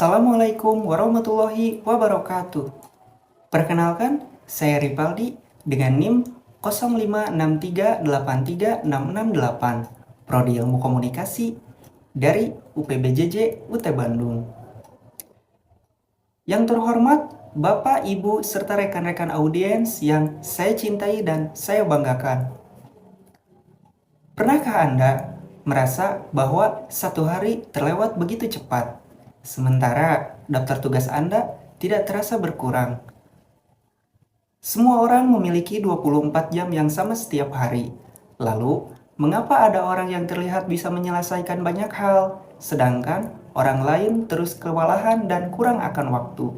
Assalamualaikum warahmatullahi wabarakatuh. Perkenalkan, saya Ripaldi dengan NIM 0563836668, Prodi Ilmu Komunikasi dari UPBJJ UT Bandung. Yang terhormat, Bapak, Ibu, serta rekan-rekan audiens yang saya cintai dan saya banggakan. Pernahkah Anda merasa bahwa satu hari terlewat begitu cepat, sementara daftar tugas Anda tidak terasa berkurang? Semua orang memiliki 24 jam yang sama setiap hari. Lalu, mengapa ada orang yang terlihat bisa menyelesaikan banyak hal, sedangkan orang lain terus kewalahan dan kurang akan waktu?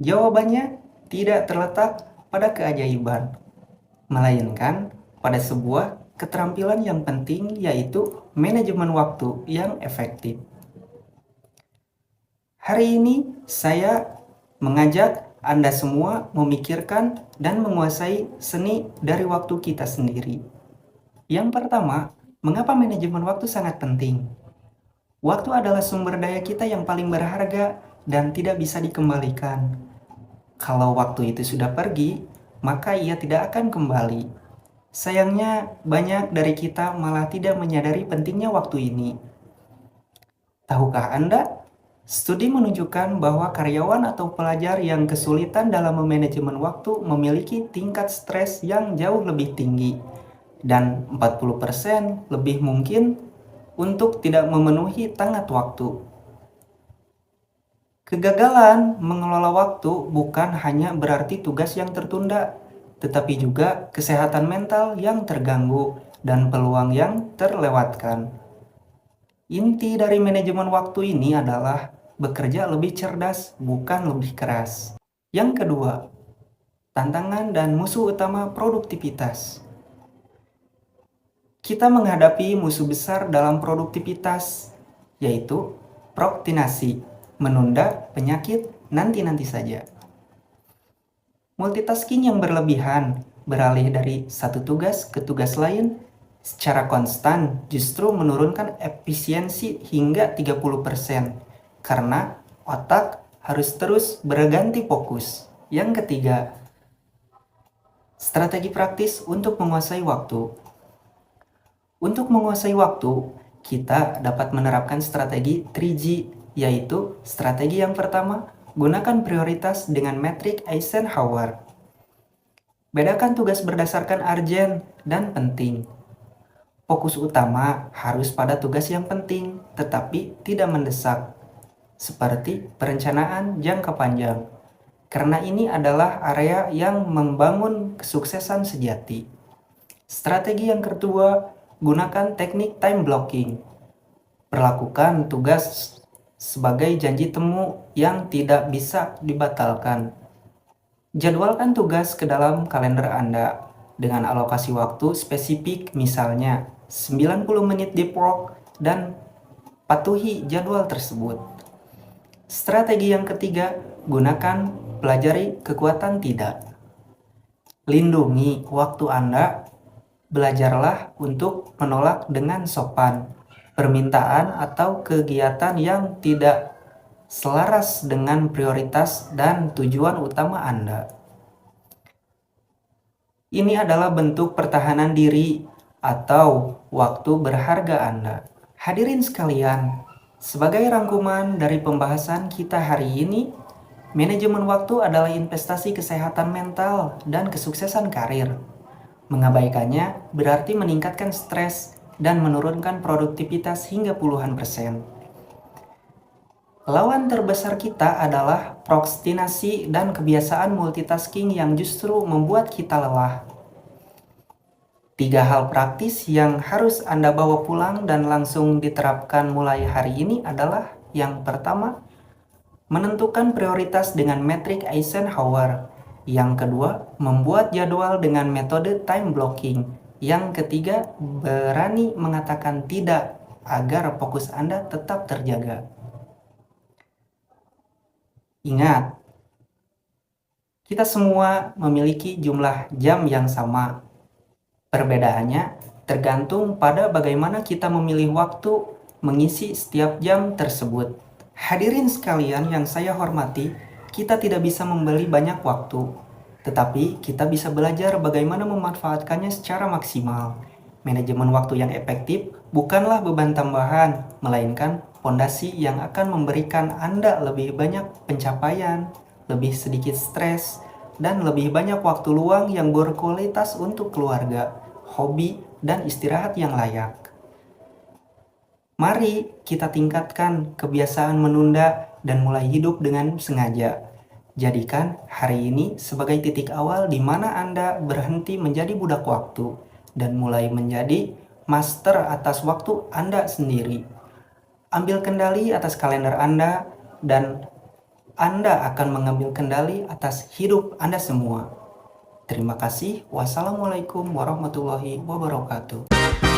Jawabannya tidak terletak pada keajaiban, melainkan pada sebuah keterampilan yang penting, yaitu manajemen waktu yang efektif. Hari ini saya mengajak Anda semua memikirkan dan menguasai seni dari waktu kita sendiri. Yang pertama, mengapa manajemen waktu sangat penting? Waktu adalah sumber daya kita yang paling berharga dan tidak bisa dikembalikan. Kalau waktu itu sudah pergi, maka ia tidak akan kembali. Sayangnya, banyak dari kita malah tidak menyadari pentingnya waktu ini. Tahukah Anda? Studi menunjukkan bahwa karyawan atau pelajar yang kesulitan dalam memanajemen waktu memiliki tingkat stres yang jauh lebih tinggi dan 40% lebih mungkin untuk tidak memenuhi tenggat waktu. Kegagalan mengelola waktu bukan hanya berarti tugas yang tertunda, tetapi juga kesehatan mental yang terganggu dan peluang yang terlewatkan. Inti dari manajemen waktu ini adalah bekerja lebih cerdas, bukan lebih keras. Yang kedua, tantangan dan musuh utama produktivitas. Kita menghadapi musuh besar dalam produktivitas, yaitu prokrastinasi, menunda penyakit nanti-nanti saja. Multitasking yang berlebihan, beralih dari satu tugas ke tugas lain secara konstan justru menurunkan efisiensi hingga 30%, karena otak harus terus berganti fokus. Yang ketiga, strategi praktis untuk menguasai waktu. Untuk menguasai waktu, kita dapat menerapkan strategi 3G, yaitu strategi yang pertama, gunakan prioritas dengan metrik Eisenhower. Bedakan tugas berdasarkan urgent dan penting. Fokus utama harus pada tugas yang penting, tetapi tidak mendesak, seperti perencanaan jangka panjang, karena ini adalah area yang membangun kesuksesan sejati. Strategi yang kedua, gunakan teknik time blocking. Perlakukan tugas sebagai janji temu yang tidak bisa dibatalkan. Jadwalkan tugas ke dalam kalender Anda dengan alokasi waktu spesifik, misalnya 90 menit deep work, dan patuhi jadwal tersebut. Strategi yang ketiga, gunakan pelajari kekuatan tidak. Lindungi waktu Anda. Belajarlah untuk menolak dengan sopan permintaan atau kegiatan yang tidak selaras dengan prioritas dan tujuan utama Anda. Ini adalah bentuk pertahanan diri atau waktu berharga Anda. Hadirin sekalian, sebagai rangkuman dari pembahasan kita hari ini, manajemen waktu adalah investasi kesehatan mental dan kesuksesan karir. Mengabaikannya berarti meningkatkan stres dan menurunkan produktivitas hingga puluhan persen. Lawan terbesar kita adalah prokrastinasi dan kebiasaan multitasking yang justru membuat kita lelah. 3 hal praktis yang harus Anda bawa pulang dan langsung diterapkan mulai hari ini adalah: yang pertama, menentukan prioritas dengan metrik Eisenhower. Yang kedua, membuat jadwal dengan metode time blocking. Yang ketiga, berani mengatakan tidak agar fokus Anda tetap terjaga. Ingat, kita semua memiliki jumlah jam yang sama. Perbedaannya tergantung pada bagaimana kita memilih waktu mengisi setiap jam tersebut. Hadirin sekalian yang saya hormati, kita tidak bisa membeli banyak waktu, tetapi kita bisa belajar bagaimana memanfaatkannya secara maksimal. Manajemen waktu yang efektif bukanlah beban tambahan, melainkan fondasi yang akan memberikan Anda lebih banyak pencapaian, lebih sedikit stres, dan lebih banyak waktu luang yang berkualitas untuk keluarga, hobi, dan istirahat yang layak. Mari kita tingkatkan kebiasaan menunda dan mulai hidup dengan sengaja. Jadikan hari ini sebagai titik awal di mana Anda berhenti menjadi budak waktu dan mulai menjadi master atas waktu Anda sendiri. Ambil kendali atas kalender Anda dan Anda akan mengambil kendali atas hidup Anda semua. Terima kasih. Wassalamualaikum warahmatullahi wabarakatuh.